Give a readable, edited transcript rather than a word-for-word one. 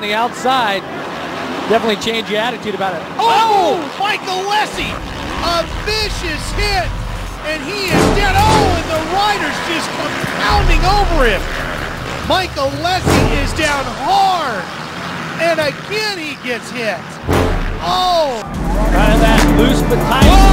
the outside. Definitely change your attitude about it. Oh, Michael Lessie, a vicious hit, and he is dead. Oh, and the rider's just pounding over him. Michael Lessie is down hard, and again he gets hit. Oh! Kind of that loose but tight.